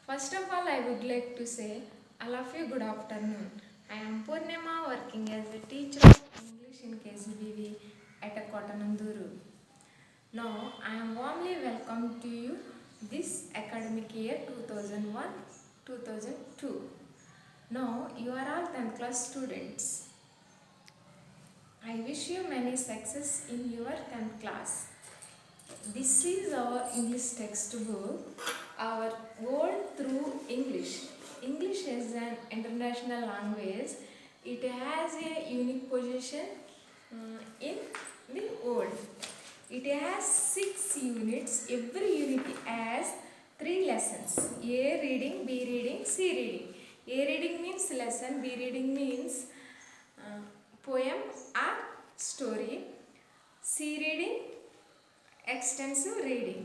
First of all, I would like to say all of you good afternoon. I am Purnima working as a teacher of English in KCBV at Kotananduru. Now, I am warmly welcome to you this academic year 2001-2002. Now, you are all 10th class students. I wish you many success in your 10th class. This is our English textbook, our world through English. English is an international language. It has a unique position in the world. It has 6 units. Every unit has 3 lessons. A reading, B reading, C reading. A reading means lesson, B reading means poem or story. C reading extensive reading.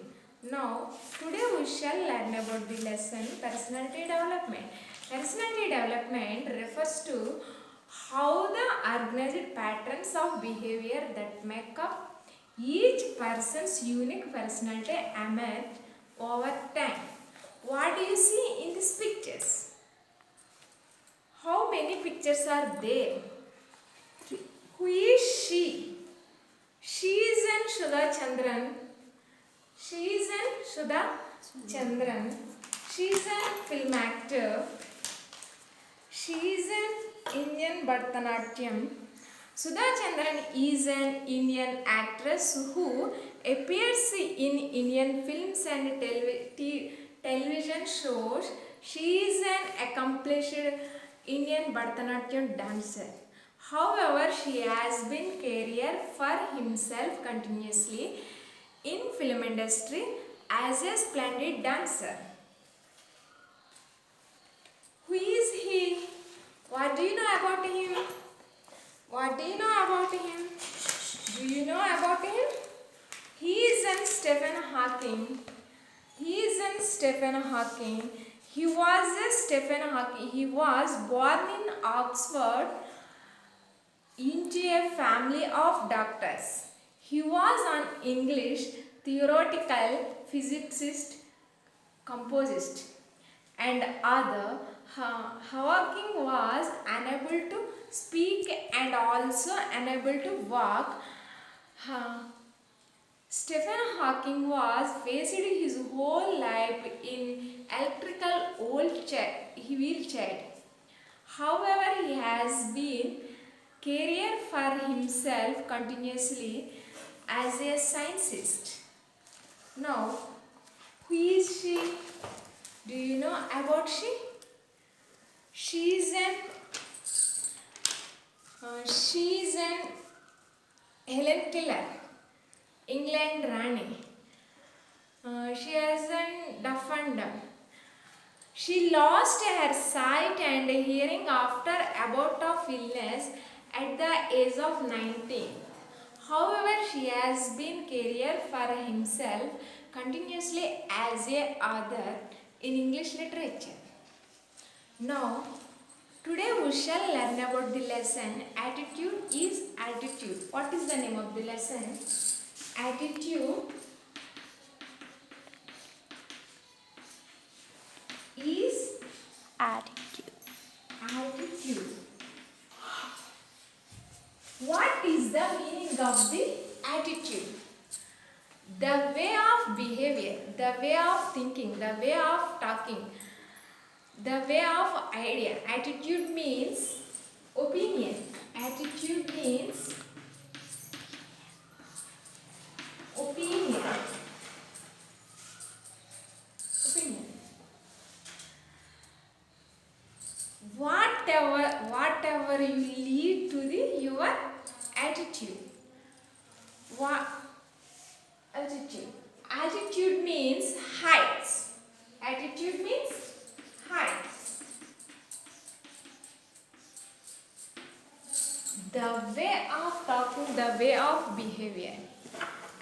Now, today we shall learn about the lesson personality development. Personality development refers to how the organized patterns of behavior that make up each person's unique personality emerge over time. What do you see in these pictures? How many pictures are there? Who is she? She is an Sudha Chandran. She is an Sudha Chandran. She is a film actor. She is an Indian Bharatanatyam. Sudha Chandran is an Indian actress who appears in Indian films and television shows. She is an accomplished Indian Bharatanatyam dancer. However, she has been career for himself continuously in film industry as a splendid dancer. Who is he? What do you know about him? What do you know about him? Do you know about him? He is an Stephen Hawking. He is an Stephen Hawking. He was born in Oxford into a family of doctors. He was an English theoretical physicist, composist, and author. Hawking was unable to speak and also unable to walk. Stephen Hawking was faced his whole life in electrical wheelchair. However, he has been career for himself continuously as a scientist. Now, who is she? Do you know about she? She is an Helen Keller, England Rani. She has a deaf and dumb. She lost her sight and hearing after a bout of illness at the age of 19. However, she has been career for himself continuously as a author in English literature. Now, today we shall learn about the lesson Attitude is Altitude. What is the name of the lesson? Attitude is altitude. What is the meaning of the attitude? The way of behavior, the way of thinking, the way of talking, the way of idea. Attitude means opinion. Attitude means opinion. Opinion. Whatever you lead to your attitude. What attitude? Attitude means heights. Attitude means heights. The way of talking, the way of behavior.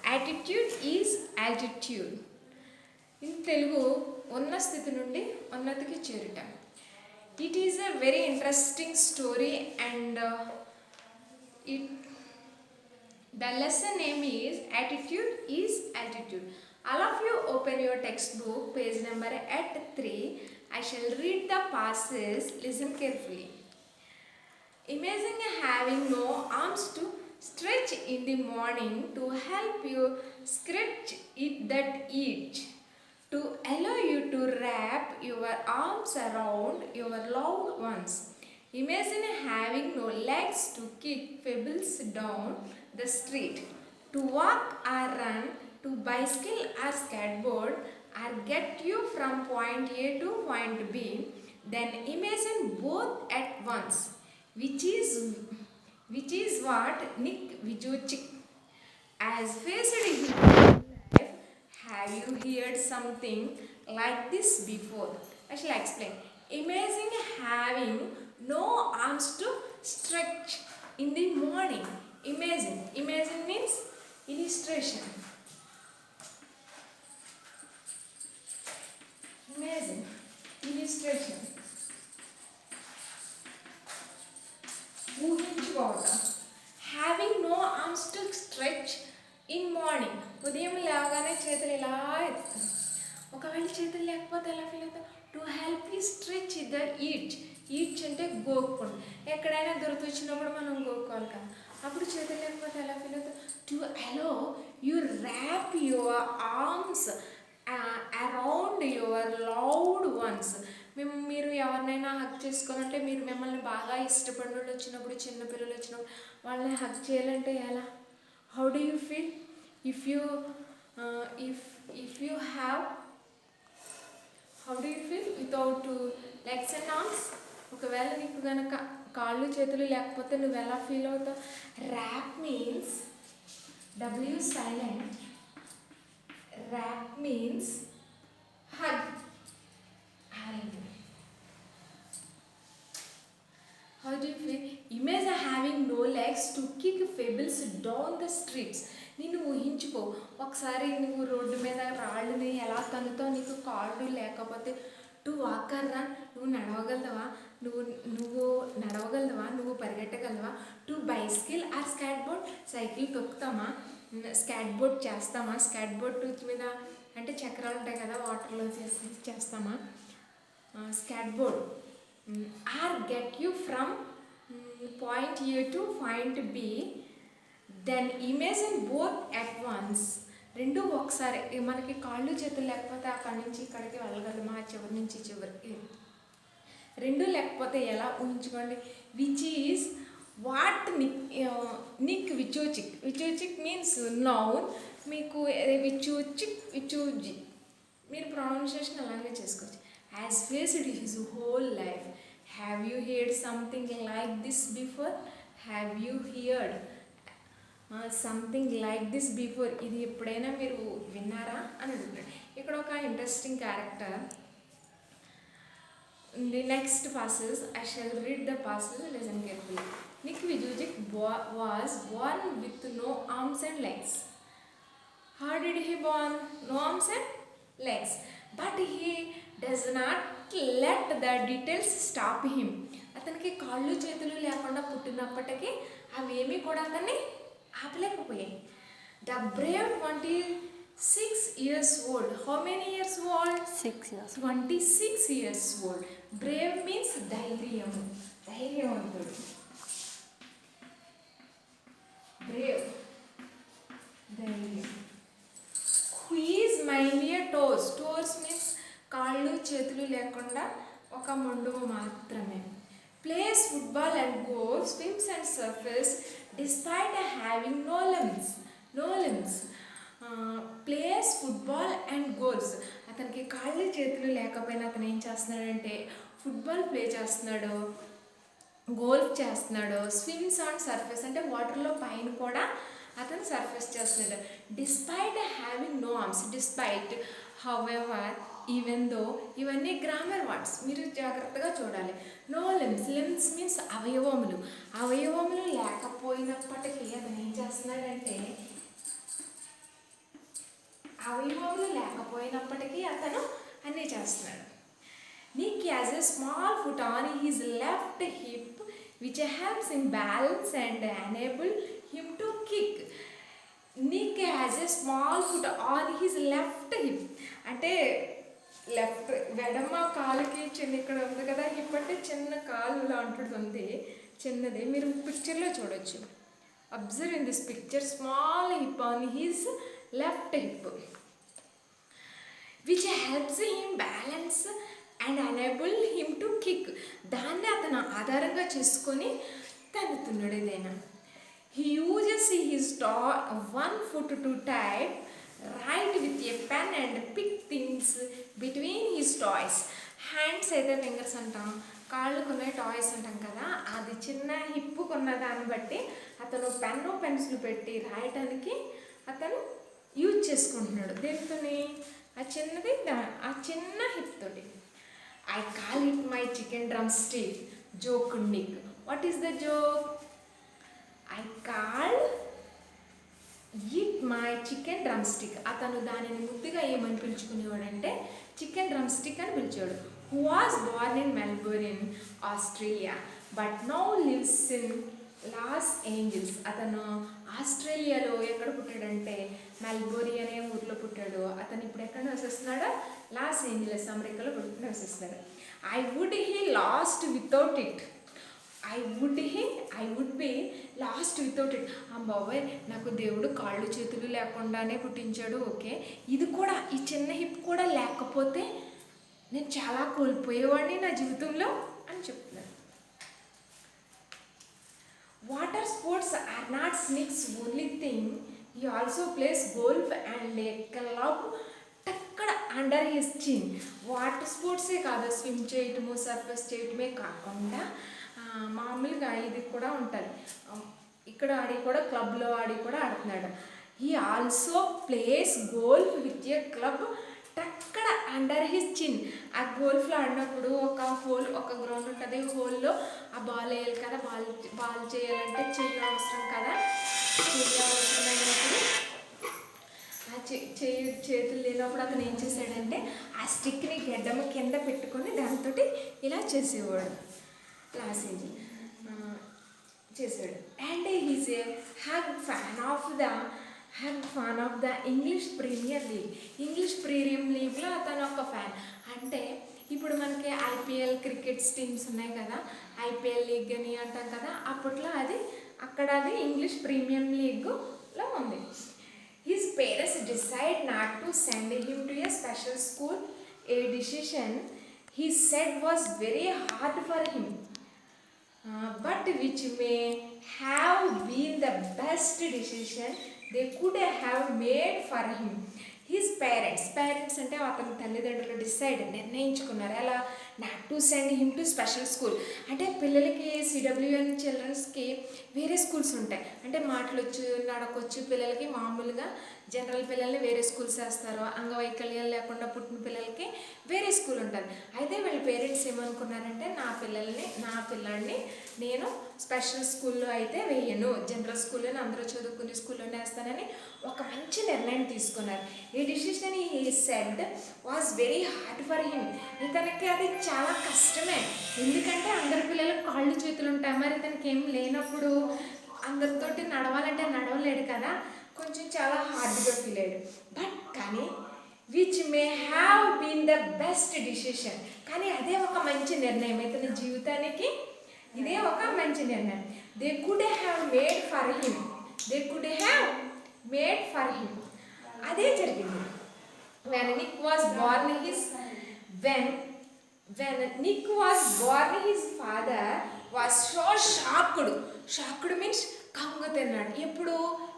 Attitude is altitude. In Telugu, ఉన్న స్థితి నుండి ఉన్నతికి చేరుట. It is a very interesting story and the lesson name is Attitude is Altitude. All of you open your textbook, page number at 3. I shall read the passage. Listen carefully. Imagine having no arms to stretch in the morning to help you scratch it that itch, to allow you to wrap your arms around your loved ones. Imagine having no legs to kick pebbles down the street, to walk or run, to bicycle or skateboard, or get you from point A to point B. Then imagine both at once, which is what Nick Vujicic has faced in his life. Have you heard something like this before? I shall explain. Imagine having no arms to stretch in the morning. Imagine means illustration. Imagine illustration. ఊహించుకోవటం. Having no arms to stretch in morning. ఉదయం లేవగానే చేతులు ఇలా ఎత్తాం. ఒకవేళ చేతులు లేకపోతే ఎలా feel అవుతాం? To help you stretch the each అంటే గోక్కుండా. ఎక్కడైనా దొరికొచ్చినప్పుడు మనం గోక్కోవాలి కదా, అప్పుడు చేతులు లేకపోతే ఎలా ఫీల్ అవుతాం? To allow you wrap your arms around your loved ones. మీరు ఎవరినైనా హక్ చేసుకోవాలంటే, మీరు మిమ్మల్ని బాగా ఇష్టపడిన వాళ్ళు వచ్చినప్పుడు, చిన్నపిల్లలు వచ్చినప్పుడు వాళ్ళని హక్ చేయాలంటే ఎలా? How do you feel if you have how do you feel without legs and arms? ఒకవేళ నీకు కనుక కాళ్ళు చేతులు లేకపోతే నువ్వు ఎలా ఫీల్ అవుతావు? Wrap means W silent. Wrap means hug. How do you feel? Imagine having no legs to kick pebbles down the streets. నేను ఊహించుకో, ఒకసారి నువ్వు రోడ్డు మీద రాళ్ళని ఎలా తన్నుతావు, నీకు కాళ్ళు లేకపోతే. టు వాక్ ఆర్ రన్, నువ్వు నడవగలవా? నువ్వు పరిగెట్టగలవా? To bicycle or skateboard, cycle తొక్కుతామా? స్కేట్ బోర్డ్ చేస్తామా? స్కేట్ బోర్డ్ మీద అంటే చక్రాలు ఉంటాయి కదా, వాటర్లో చేస్తామా? Skateboard. Or get you from point A to point B. Then imagine both at once. రెండు ఒకసారి. మనకి కాళ్ళు చేతులు లేకపోతే అక్కడి నుంచి ఇక్కడికి వెళ్ళగలమా? చివరి నుంచి చివరికి. రెండు లేకపోతే ఎలా? ఊహించుకోండి. Which is what Nick Vujicic means noun. మీకు విచూజి మీరు ప్రొనౌన్సియేషన్ అలాగే చేసుకోవచ్చు. Has faced his whole life. Have you heard something like this before? Have you heard something like this before? ఇది ఎప్పుడైనా మీరు విన్నారా అని అడుగుతున్నాడు. ఇక్కడ ఒక interesting character. The next passage, I shall read the passage, listen carefully. Nick Vujicic was born with no arms and legs. How did he born? No arms and legs. But he does not let the details stop him. అతనికి కాళ్ళు చేతులు లేకుండా పుట్టినప్పటికీ అవేమీ కూడా అతన్ని ఆపలేకపోయాయి. The brave 26 years old. How many years old? 6 years. 26 years old. Brave means ధైర్యవంతుడు. Brave, ధైర్యం. Who is mainly a toes. Toes means కాళ్ళు చేతులు లేకుండా ఒక మొండువు మాత్రమే. Plays football and goes, swims and surfers despite having no limbs. Plays football and goes. అతనికి కాళ్ళు చేతులు లేకపోయినా అతను ఏం చేస్తున్నాడంటే ఫుట్బాల్ ప్లే చేస్తున్నాడు, గోల్ఫ్ చేస్తున్నాడు, స్విమ్స్ ఆన్ సర్ఫేస్ అంటే వాటర్లో పైన కూడా అతను సర్ఫేస్ చేస్తున్నాడు. Despite having no arms. Despite, however, even though, ఇవన్నీ గ్రామర్ వర్డ్స్, మీరు జాగ్రత్తగా చూడాలి. నో లిమ్స్ మీన్స్ అవయవములు లేకపోయినప్పటికీ అతను ఏం చేస్తున్నాడంటే అతను అన్నీ చేస్తున్నాడు. Nick has a small foot on his left hip which helps him balance and enable him to kick. Nick has a small foot on his left hip. అంటే లెఫ్ట్ ఎడమ కాలుకి చిన్న ఇక్కడ ఉంది కదా హిప్ అంటే చిన్న కాలు లాంటిది ఉంది చిన్నది మీరు పిక్చర్లో చూడొచ్చు. Observe in this picture small hip on his left hip which helps him balance and enable him to kick. దాన్ని అతను ఆధారంగా చేసుకొని తన్నుతున్నాడు ఏదైనా. He uses his one foot to type, write with a pen and pick things between his toys. Hands అయితే fingers అంటాం, కాళ్ళకున్న toys అంటాం కదా, అది చిన్న హిప్పుకున్న దాన్ని బట్టి అతను పెన్సిల్ పెట్టి రాయటానికి అతను యూజ్ చేసుకుంటున్నాడు. దేనితోని? ఆ చిన్నది ఆ చిన్న హిప్ తోటి. I call it my chicken drum stick joke Nick. What is the joke? I call it my chicken drum stick. అతను దానిని ముద్దుగా ఏమని పిలుచుకునేవాడంటే చికెన్ డ్రమ్ స్టిక్ అని పిలిచాడు. Who was Born in Melbourne Australia but now lives in Los Angeles. అతను ఆస్ట్రేలియాలో ఎక్కడ పుట్టాడంటే Melbourne అనే ఊర్లో పుట్టాడు. అతను ఇప్పుడు ఎక్కడ నివసిస్తున్నాడు? లాస్ ఏంజలస్ అమెరికాలో నివసిస్తున్నాడు. I would he lost without it. I would be lost without it. బాబాయ్ నాకు దేవుడు కాళ్ళు చేతులు లేకుండానే పుట్టించాడు, ఓకే, ఇది కూడా ఈ చిన్న హిప్ కూడా లేకపోతే నేను చాలా కోల్పోయేవాడిని నా జీవితంలో అని చెప్తున్నాను. Water sports are not Nick's only thing. He also plays golf and a club అక్కడ అండర్ హిస్ చిన్. వాటర్ స్పోర్ట్సే కాదు, స్విమ్ చేయటము సర్ఫస్ చేయటమే కాకుండా మామూలుగా ఇది కూడా ఉంటుంది, ఇక్కడ ఆడి కూడా క్లబ్లో ఆడి కూడా ఆడుతున్నాడు. He also plays golf with a club అక్కడ అండర్ హిస్ చిన్. ఆ గోల్ఫ్లో ఆడినప్పుడు ఒక గ్రౌండ్ ఉంటుంది, హోల్లో ఆ బాల్ వేయాలి కదా, బాల్ చేయాలంటే చెయ్యి అవసరం కదా, చెయ్యి అవసరమైనప్పుడు ఆ చేతులు లేనప్పుడు అతను ఏం చేశాడంటే ఆ స్టిక్ని గెడ్డమ కింద పెట్టుకొని దాంతో ఇలా చేసేవాడు, క్లాసేజ్ చేశాడు. And he's a fan of the English Premier League. English Premier లీగ్లో అతను ఒక ఫ్యాన్. అంటే ఇప్పుడు మనకి ఐపీఎల్ క్రికెట్స్ టీమ్స్ ఉన్నాయి కదా, ఐపీఎల్ లీగ్ అని అంటాం కదా, అప్పట్లో అది ఇంగ్లీష్ ప్రీమియర్ లీగ్లో ఉంది. His parents decide not to send him to A special school. A decision he said was very hard for him, but which may have been the best decision they could have made for him. His parents అంటే అతని తల్లిదండ్రులు నిర్ణయించుకున్నారు ఎలా, not to send him to special school. అంటే పిల్లలకి సిడబ్ల్యూఎన్ చిల్డ్రన్స్కి వేరే schools ఉంటాయి, అంటే మాటలొచ్చు నడకొచ్చు పిల్లలకి, మామూలుగా జనరల్ పిల్లల్ని వేరే స్కూల్స్ వేస్తారు, అంగవైకల్యాలు లేకుండా పుట్టిన పిల్లలకి వేరే స్కూల్ ఉంటుంది. అయితే వీళ్ళ పేరెంట్స్ ఏమనుకున్నారంటే నా పిల్లాడిని నేను స్పెషల్ స్కూల్లో అయితే వేయను, జనరల్ స్కూల్లోనే అందరూ చదువుకునే స్కూల్లోనే వేస్తానని ఒక మంచి నిర్ణయం తీసుకున్నారు. ఈ decision he said was very hard for him. ఇతనికి అది చాలా కష్టమే, ఎందుకంటే అందరి పిల్లలకు కాళ్ళు చేతులు ఉంటాయి, మరి ఇతనికి ఏం లేనప్పుడు అందరితోటి నడవాలంటే నడవలేడు కదా, కొంచెం చాలా హార్డ్గా ఫీల్ అయ్యాడు. కానీ which may have been the best decision, కానీ అదే ఒక మంచి నిర్ణయం, ఇతని జీవితానికి ఇదే ఒక మంచి నిర్ణయం. They could have made for him అదే జరిగింది. when Nick was born his father was so shocked means కంగా తిన్నాడు. ఎప్పుడు?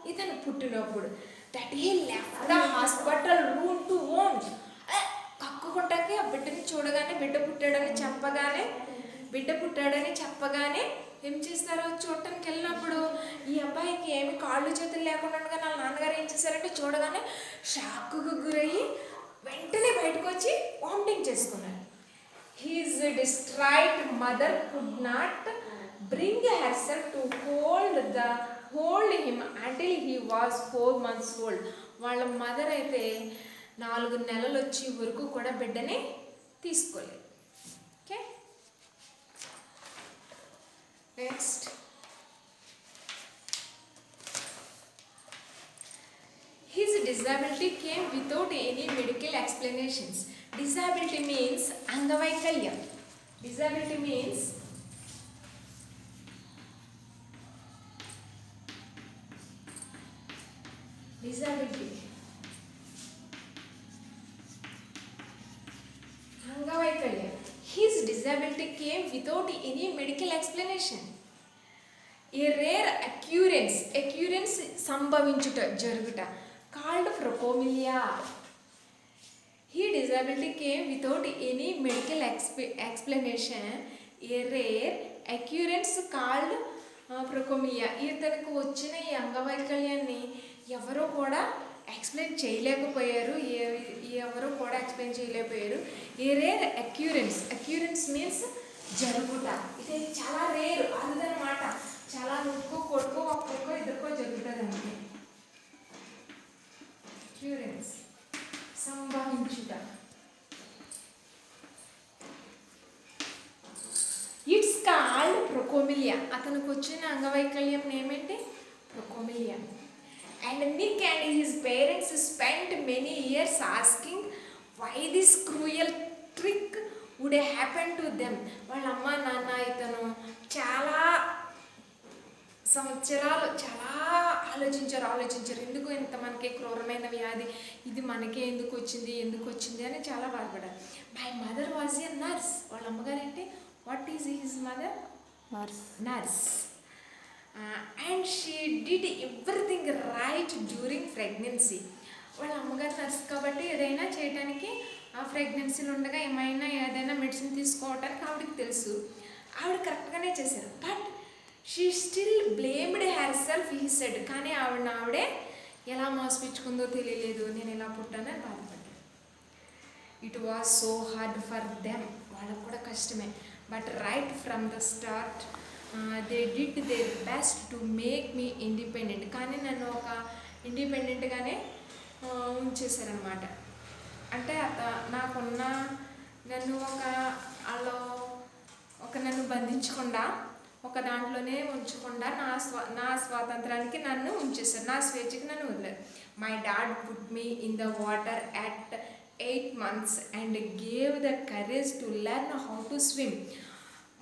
ఇతను పుట్టినప్పుడు. That he left the hospital room to own. కక్కుకుంటాకి ఆ బిడ్డని చూడగానే బిడ్డ పుట్టాడని చెప్పగానే ఏం చేస్తారో చూడటానికి వెళ్ళినప్పుడు ఈ అబ్బాయికి ఏమి కాళ్ళు చేతులు లేకుండా వాళ్ళ నాన్నగారు ఏం చేశారంటే చూడగానే షాక్కు గురయ్యి వెంటనే బయటకు వచ్చి వామిటింగ్ చేసుకున్నారు. His distraught mother could not bring herself to hold him until he was 4 months old. వాళ్ళ మదర్ అయితే 4 నెలలు వచ్చే వరకు కూడా బిడ్డని తీసుకోలేదు. Okay, next any medical explanations. Disability means angavaikalya. Disability means angavaikalya. His disability came without any medical explanation. A rare occurrence సంభవించుట జరుగుట called procomilia. His disability came without any medical explanation. A rare occurrence called procomilia. ఇతనికి వచ్చిన ఈ అంగవైకల్యాన్ని ఎవరో కూడా explain చేయలేకపోయారు. A rare occurrence means జరుగుట. ఇది చాలా rare, అరుదనమాట. చాలా నువ్వుకో కొడుకో ఒక్కొక్కో ఇద్దరికో జరుగుతుంది అంతే. అక్యూరెన్స్ సంభవించుట. It's called phocomelia. అతనికి వచ్చిన అంగవైకల్యం ఏమేంటి? ప్రొకోమిలియా. And Nick and his parents spent many years asking why this cruel trick would happen to them. వాళ్ళ అమ్మ నాన్న ఇతను చాలా సంవత్సరాలు చాలా ఆలోచించారు ఎందుకు ఇంత మనకి క్రూరమైన వ్యాధి, ఇది మనకే ఎందుకు వచ్చింది అని చాలా బాధపడ్డారు. My mother was a nurse. వాళ్ళ అమ్మగారు అంటే what is his mother? Nurse. And she did everything right during pregnancy. వాళ్ళ అమ్మగారు నర్స్ కాబట్టి ఏదైనా చేయడానికి ఆ ప్రెగ్నెన్సీలో ఉండగా ఏదైనా మెడిసిన్ తీసుకోవడానికి ఆవిడకి తెలుసు. ఆవిడ కరెక్ట్గానే చేశారు. But she still blamed herself he said. కానీ ఆవిడే ఎలా మోసపించుకుందో తెలియలేదు, నేను ఎలా పుట్టానని బాధపడ్డాను. It was so hard for them. వాళ్ళకు కూడా కష్టమే. But right from the start they did their best to make me independent. కానీ నన్ను ఒక ఇండిపెండెంట్గానే ఉంచేశారనమాట. అంటే నన్ను నన్ను బంధించకుండా ఒక దాంట్లోనే ఉంచకుండా నా స్వాతంత్రానికి నన్ను ఉంచేశారు, నా స్వేచ్ఛకి నన్ను వదిలేరు. My dad put me in the water at 8 months and gave the courage to learn how to swim.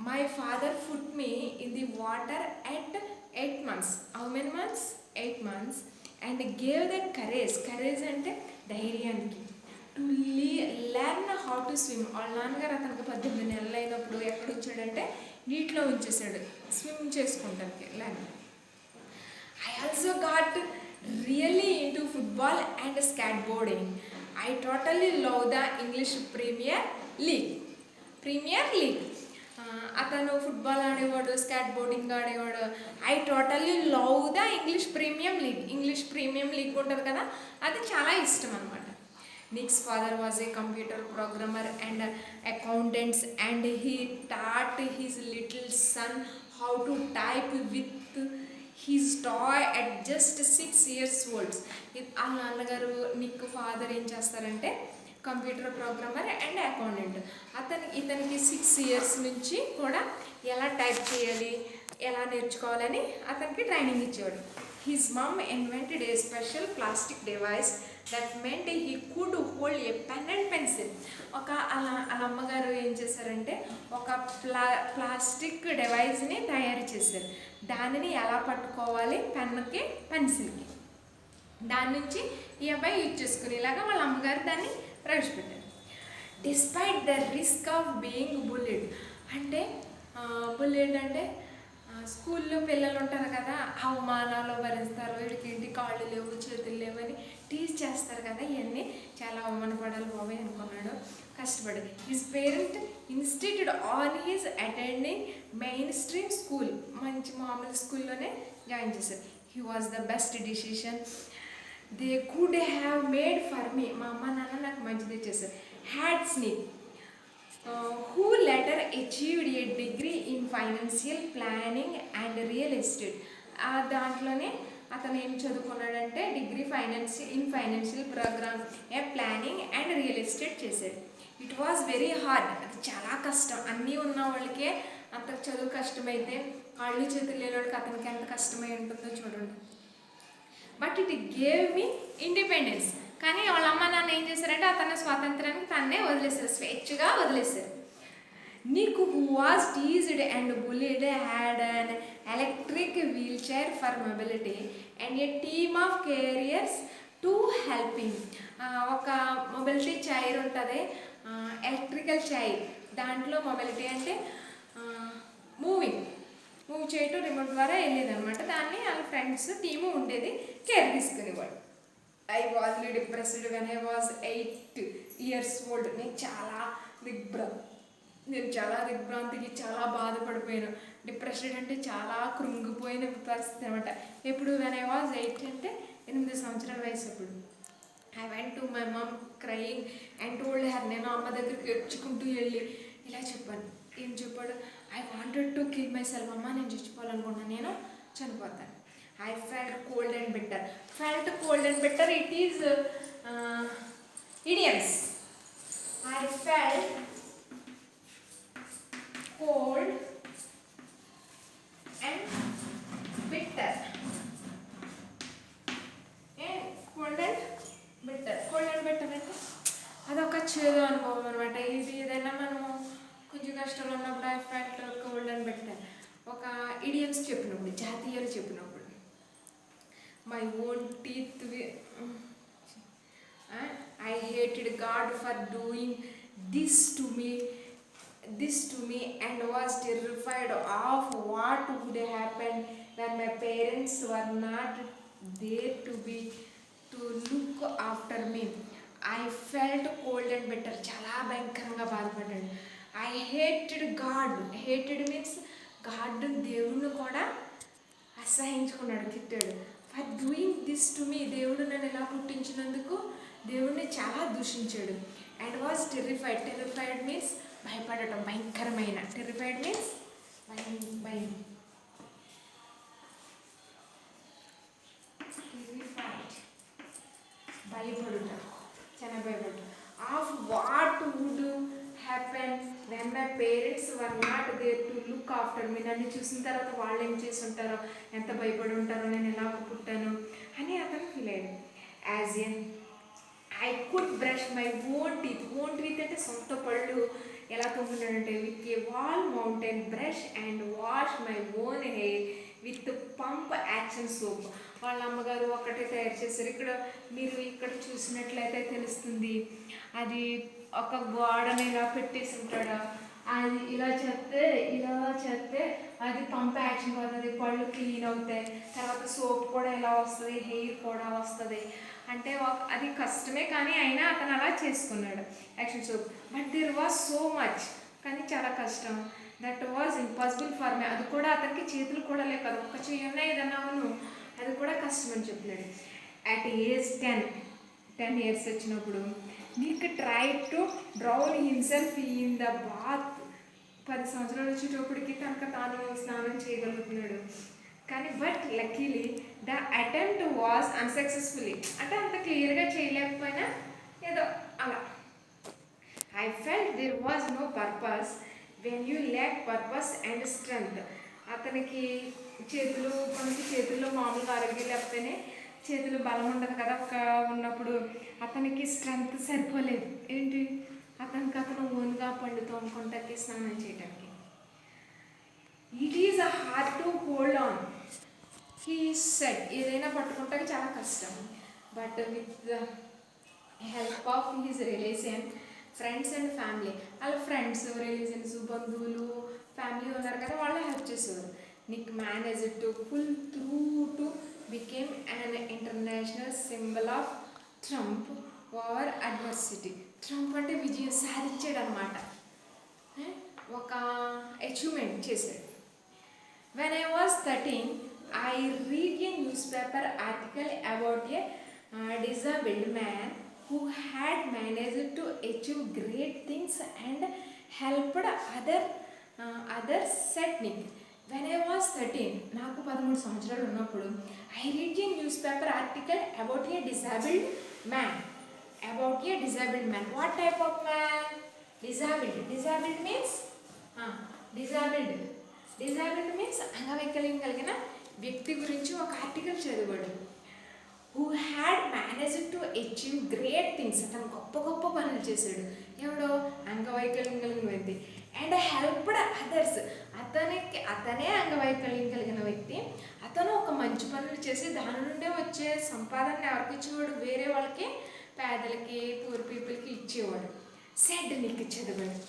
My father put me in the water at 8 months. How many months? 8 months. And gave the courage అంటే ధైర్యానికి, to learn how to swim. వాళ్ళ నాన్నగారు అతనికి 18 నెలలు అయినప్పుడు ఎక్కడ ఉంచాడంటే నీటిలో ఉంచేసాడు, స్విమ్ చేసుకుంటానికి. Learn. I also got really into football and skateboarding. I totally love the English Premier League. అతను ఫుట్బాల్ ఆడేవాడు, స్కేట్ బోర్డింగ్ ఆడేవాడు. I totally love the English premium league ఉంటుంది కదా, అది చాలా ఇష్టం అనమాట. Nick's father was a computer programmer and accountants and he taught his little son how to type with his toy at just 6 years old. వాళ్ళ నాన్నగారు Nick father ఏం చేస్తారంటే కంప్యూటర్ ప్రోగ్రామర్ అండ్ అకౌంటెంట్. ఇతనికి 6 years నుంచి కూడా ఎలా type చేయాలి, ఎలా నేర్చుకోవాలని అతనికి ట్రైనింగ్ ఇచ్చేవాడు. His mum invented a special plastic device that meant he could hold a pen and pencil. వాళ్ళ అమ్మగారు ఏం చేశారంటే ఒక ప్లాస్టిక్ డివైస్ని తయారు చేశారు. దానిని ఎలా పట్టుకోవాలి, పెన్నుకి పెన్సిల్కి, దాని నుంచి ఈ అబ్బాయి యూజ్ చేసుకునేలాగా వాళ్ళ అమ్మగారు దాన్ని ప్రవేశపెట్టారు. Despite the risk of being bullied. అంటే బుల్లెడ్ అంటే స్కూల్లో పిల్లలు ఉంటారు కదా, అవమానాలు భరిస్తారు, వీడికి కాళ్ళు లేవు చేతులు లేవు అని టీచ్ చేస్తారు కదా, ఇవన్నీ చాలా అవమానపడాలి బాబాయ్ అనుకున్నాడు, కష్టపడి. His parent institute on his attending main stream school. మంచి మామూలు స్కూల్లోనే జాయిన్ చేశారు. He was the best decision they could have made for me. మా అమ్మ నాన్న నాకు మంచిదే చేశారు. హ్యాట్స్ని who later achieved a degree in financial planning and real estate. దాంట్లోనే అతను ఏం చదువుకున్నాడంటే degree financial programme planning and real estate చేశాడు. It was very hard. అది చాలా కష్టం. అన్నీ ఉన్న వాళ్ళకే అంత చదువు కష్టమైతే కాళ్ళు చేతులు లేనివాడికి అతనికి ఎంత కష్టమై ఉంటుందో చూడండి. But it gave me independence. కానీ వాళ్ళ అమ్మ నాన్న ఏం చేశారంటే అతని స్వాతంత్రానికి తన్నే వదిలేశారు, స్వేచ్ఛగా వదిలేశారు. Nick, who was teased and bullied, had an electric wheelchair for mobility and a team of carriers to help him. ఒక మొబిలిటీ చైర్ ఉంటుంది, ఎలక్ట్రికల్ చైర్. దాంట్లో మొబిలిటీ అంటే మూవ్ చేయటం రిమోట్ ద్వారా వెళ్ళేది అనమాట. దాన్ని వాళ్ళ ఫ్రెండ్స్ టీము ఉండేది, కేర్ తీసుకునేవాడు. I was depressed when I was 8 years old. నేను చాలా దిగ్భ్రాంతికి చాలా బాధపడిపోయాను. డిప్రెషన్ అంటే చాలా కృంగిపోయిన పరిస్థితి అనమాట. ఎప్పుడు వెన్ ఐ వాజ్ 8 అంటే 8 సంవత్సరాల వయసు. అప్పుడు I went to my mum crying and told her. నేను అమ్మ దగ్గరికి ఏడ్చుకుంటూ వెళ్ళి ఇలా చెప్పాను. ఏం చెప్పాడు? I wanted to kill myself. అమ్మ నేను చచ్చిపోవాలనుకున్నాను, నేను చనిపోతాను. I felt cold and better. Felt cold and better, it is idioms. I felt cold and bitter. Cold and bitter. Cold and bitter అంటే అదొక చేదు అనుభవం అనమాట. ఇది ఏదైనా మనము కొంచెం కష్టంలో ఉన్నప్పుడు I felt cold and bitter. ఒక ఇడియమ్స్ చెప్పినప్పుడు, జాతీయాలు చెప్పినప్పుడు, my own teeth, I hated God for doing this to me and was terrified of what would happen when my parents were not there to look after me. I felt cold and bitter. చాలా భయంకరంగా బాధపడ్డాడు. I hated God. Hated means God, దేవుడిని కూడా అసహించుకున్నాడు, తిట్టాడు. For doing this to me, దేవుడు నన్ను ఎలా పుట్టించినందుకు దేవుడిని చాలా దూషించాడు. And was terrified. Terrified means భయపడటం, భయంకరమైన. టెర్రిఫైడ్ మీన్స్ భయం. టెర్రిఫైడ్ భయపడుట, చాలా భయపడుట. Of what would happen when my parents were not there to look after me. నన్ను చూసిన తర్వాత వాళ్ళు ఏం చేసి ఉంటారో, ఎంత భయపడి ఉంటారో, నేను ఎలా పుట్టాను అని అతను ఫీల్ అయ్యాడు. As an I could brush my own teeth. Own teeth అంటే సొంత పళ్ళు ఎలా తోముకున్నాడంటే with a wall mountain brush and wash my own hair with pump action soap. వాళ్ళ అమ్మగారు ఒకటే తయారు చేశారు. మీరు ఇక్కడ చూసినట్లయితే తెలుస్తుంది, అది ఒక గోడని ఇలా పెట్టేసి ఉంటాడు. అది ఇలా చేస్తే అది పంప్ యాక్షన్ అవుతుంది, పళ్ళు క్లీన్ అవుతాయి. తర్వాత సోప్ కూడా ఎలా వస్తుంది, హెయిర్ కూడా వస్తుంది. అంటే అది కష్టమే, కానీ అయినా అతను అలా చేసుకున్నాడు action soap. But there was so much, కానీ చాలా కష్టం. That was impossible for me. అది కూడా అతనికి చేతులు కూడా లేవు కదా, ఒక్క చెయ్యన్నా ఏదన్నా అవును, అది కూడా కష్టం అని చెప్పినాడు. అట్ ఏజ్ 10 years వచ్చినప్పుడు నీకు try to drown himself in the bath. 10 సంవత్సరాలు వచ్చేటప్పటికి తనకు తాను స్నానం చేయగలుగుతున్నాడు. కానీ but luckily the attempt was unsuccessfully. అంటే అంత క్లియర్గా చేయలేకపోయినా ఏదో అలా. I felt there was no purpose when you lack purpose and strength. అతనికి చేతుల్లో మామూలుగా ఆరోగ్యం లేకపోతేనే చేతులు బలం ఉండదు కదా, ఉన్నప్పుడు అతనికి స్ట్రెంగ్త్ సరిపోలేదు. ఏంటి, అతను ఓన్గా పళ్ళు తోముకుంటాకి, స్నానం చేయడానికి. It is a hard to hold on, he said. ఏదైనా పట్టుకుంటాకి చాలా కష్టం. But with the help of his relation, friends and family. వాళ్ళ ఫ్రెండ్స్, రిలేషన్స్, బంధువులు, ఫ్యామిలీ ఉన్నారు కదా, వాళ్ళు హెల్ప్ చేసేవారు. Nick managed to pull through to became an international symbol of triumph over adversity. Triumph అంటే విజయం సాధించాడు అనమాట, ఒక అచీవ్మెంట్ చేశాడు. When I was 13, I read a newspaper article about a disabled man who had managed to achieve great things and helped others, said Nick. When I was 13, నాకు 13 సంవత్సరాలు ఉన్నప్పుడు, I read a newspaper article about a disabled man. What type of man? Disabled means disabled means అంగవైకల్యం కలిగిన వ్యక్తి గురించి ఒక article చదివాడు. Who had managed to achieve great things. అతను గొప్ప గొప్ప పనులు చేశాడు. ఎవడో అంగవైకల్యం కలిగిన వ్యక్తి. And helped others. అతనే అంగవైకల్యం కలిగిన వ్యక్తి. అతను ఒక మంచి పనులు చేసి దాని నుండే వచ్చే సంపాదన ఎవరికి ఇచ్చేవాడు? వేరే వాళ్ళకి, పేదలకి, పూర్ పీపుల్కి ఇచ్చేవాడు. సెడ్ నీకు చదివాడు.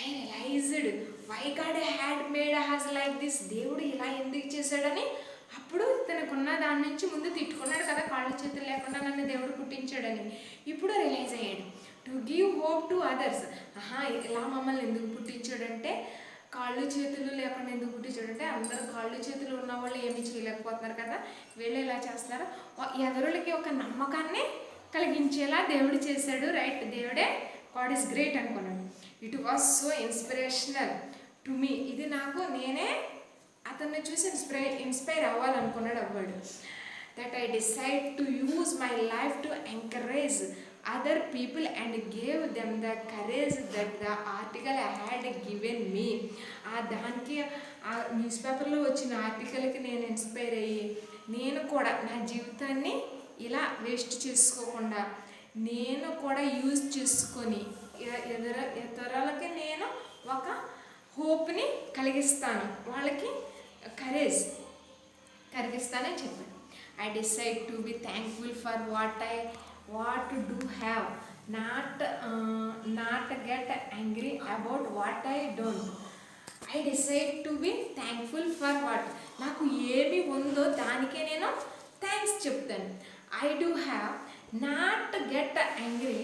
I realised why God had made us like this. దేవుడు ఇలా ఎందుకు చేశాడని అప్పుడు తనకున్న దాని నుంచి ముందు తిట్టుకున్నాడు కదా, కాళ్ళు చేతులు లేకుండా నన్ను దేవుడు పుట్టించాడని. ఇప్పుడు రియలైజ్ అయ్యాడు. To give hope to others. ఇలా మమ్మల్ని ఎందుకు పుట్టించాడంటే, కాళ్ళు చేతులు లేకుండా ఎందుకు పుట్టించాడంటే, అందరూ కాళ్ళు చేతులు ఉన్న వాళ్ళు ఏమీ చేయలేకపోతున్నారు కదా, వీళ్ళు ఎలా చేస్తున్నారు, ఎదురులకి ఒక నమ్మకాన్ని కలిగించేలా దేవుడు చేశాడు. రైట్, దేవుడే గాడ్ ఈస్ గ్రేట్ అనుకున్నాడు. It was so inspirational to me. ఇది నాకు, నేనే అతన్ని చూసి ఇన్స్పైర్ అవ్వాలనుకున్నాడు అవ్వాడు. That I decide to use my life to encourage other people and gave them the courage that the article had given me. దానికి ఆ న్యూస్ పేపర్లో వచ్చిన ఆర్టికల్కి నేను ఇన్స్పైర్ అయ్యి, నేను కూడా నా జీవితాన్ని ఇలా వేస్ట్ చేసుకోకుండా నేను కూడా యూజ్ చేసుకొని ఇతరులకి నేను ఒక హోప్ని కలిగిస్తాను, వాళ్ళకి కరేజ్ కలిగిస్తానని చెప్పాను. I decide to be thankful for what do have, not get angry about what I don't. I decide to be thankful for what, నాకు ఏమి ఉందో దానికే నేను థ్యాంక్స్ చెప్తాను. I do have, not get angry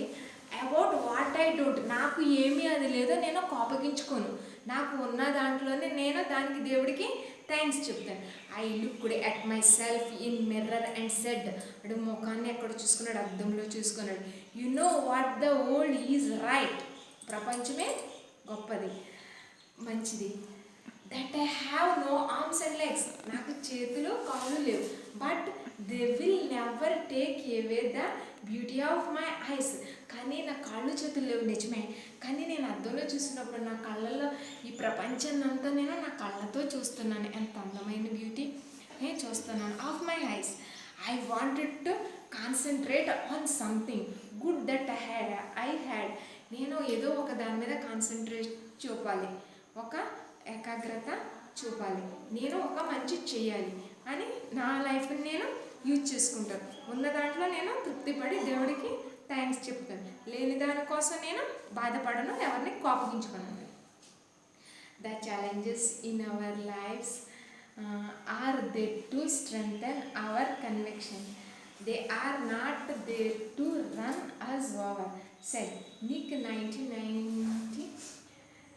about what I don't, నాకు ఏమీ అది లేదో నేను కోపగించుకోను, నాకు ఉన్న దాంట్లోనే నేను దానికి దేవుడికి థ్యాంక్స్ చెప్తాను. I looked at myself in mirror and said, అడు ముఖాన్ని ఎక్కడ చూసుకున్నాడు, అద్దంలో చూసుకున్నాడు. You know what the world is right, ప్రపంచమే గొప్పది, మంచిది. That I have no arms and legs, నాకు చేతులు కాళ్ళు లేవు. But they will never take away the beauty of my eyes, కానీ నా కాళ్ళు చేతులు లేవు నిజమే, కానీ నేను అద్దంలో చూసినప్పుడు నా కళ్ళల్లో ఈ ప్రపంచాన్ని అంతా నేను నా కళ్ళతో చూస్తున్నాను, ఎంత అందమైన బ్యూటీ నేను చూస్తున్నాను. Of my ice I wanted to concentrate on something good that I had, నేను ఏదో ఒక దాని మీద కాన్సన్ట్రేట్ చూపాలి, ఒక ఏకాగ్రత చూపాలి, నేను ఒక మంచి చేయాలి అని నా లైఫ్ని నేను యూజ్ చేసుకుంటాను. ఉన్న దాంట్లో నేను తృప్తిపడి దేవుడికి థ్యాంక్స్ చెప్తాను, లేని దానికోసం నేను బాధపడను, ఎవరిని కోపగించుకున్నాను. The challenges in our lives are there to strengthen our conviction, they are not there to run us over. Said Nick 1990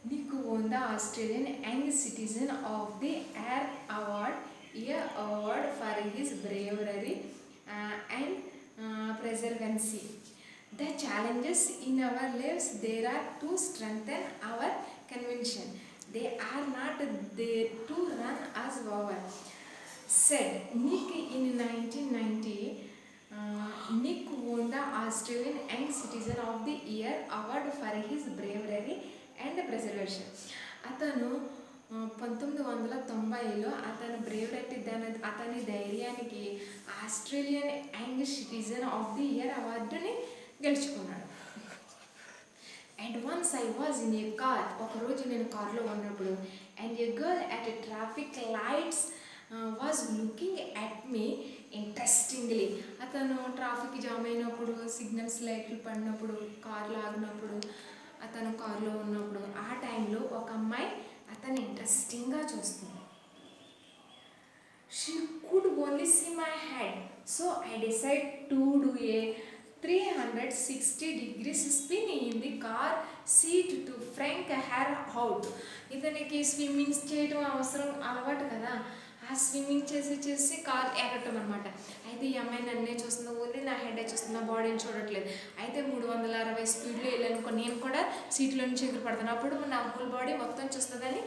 Nick won the Australian Young Citizen of the Year award for his bravery and perseverance. The challenges in our lives, there are to strengthen our conviction. They are not there to run us over. Said Nick in 1990. Nick won the Australian Young Citizen of the Year award for his bravery and preservation. అతను 1990లో అతను bravery, అతని ధైర్యానికి Australian young citizen of the year అవార్డుని గెలుచుకున్నాడు. And once I was in a car, ఒకరోజు నేను కార్లో ఉన్నప్పుడు, and A girl at a traffic lights was looking at me interestingly. అతను ట్రాఫిక్ జామ్ అయినప్పుడు, సిగ్నల్స్ లైట్లు పడినప్పుడు, కార్లు ఆగినప్పుడు, అతను కారులో ఉన్నప్పుడు ఆ టైంలో ఒక అమ్మాయి అతను ఇంట్రెస్టింగ్గా చూస్తుంది. She could only see my head, so I decide to do a 360 degrees spin in the car seat to frank her out. ఇతనికి స్విమ్మింగ్ చేయడం అలవాటు కదా, ఆ స్విమ్మింగ్ చేసి కార్ ఎగటం అనమాట. అయితే ఈ అమ్మాయి నన్నే చూస్తుంది, ఓన్లీ నా హెడ్ చూస్తుంది, నా బాడీని చూడట్లేదు. అయితే 360 స్పీడ్లో వెళ్ళానుకో, నేను కూడా సీట్లో నుంచి ఎగిరిపడతాను, అప్పుడు నా హోల్ బాడీ మొత్తం చూస్తుందని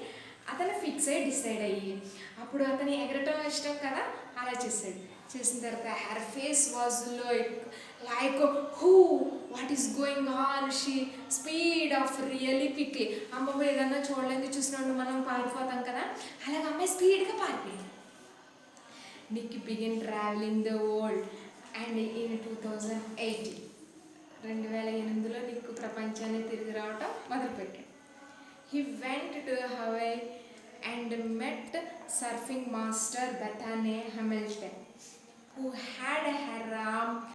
అతను ఫిక్స్ అయ్యి డిసైడ్ అయ్యి, అప్పుడు అతను ఎగరటం ఇష్టం కదా, అలా చేశాడు. చేసిన తర్వాత her face was like who what is going on, she speed of really quickly. అమ్మ ఏదన్నా చూడలేదు చూసినప్పుడు మనం పారిపోతాం కదా, అలాగే అమ్మాయి స్పీడ్గా పారిపోయింది. Nick began traveling the world and in 2008 2008లో Nick ప్రపంచాన్ని తిరిగి రావటం మొదలుపెట్టాడు. He went to Hawaii and met surfing master Bethany Hamilton.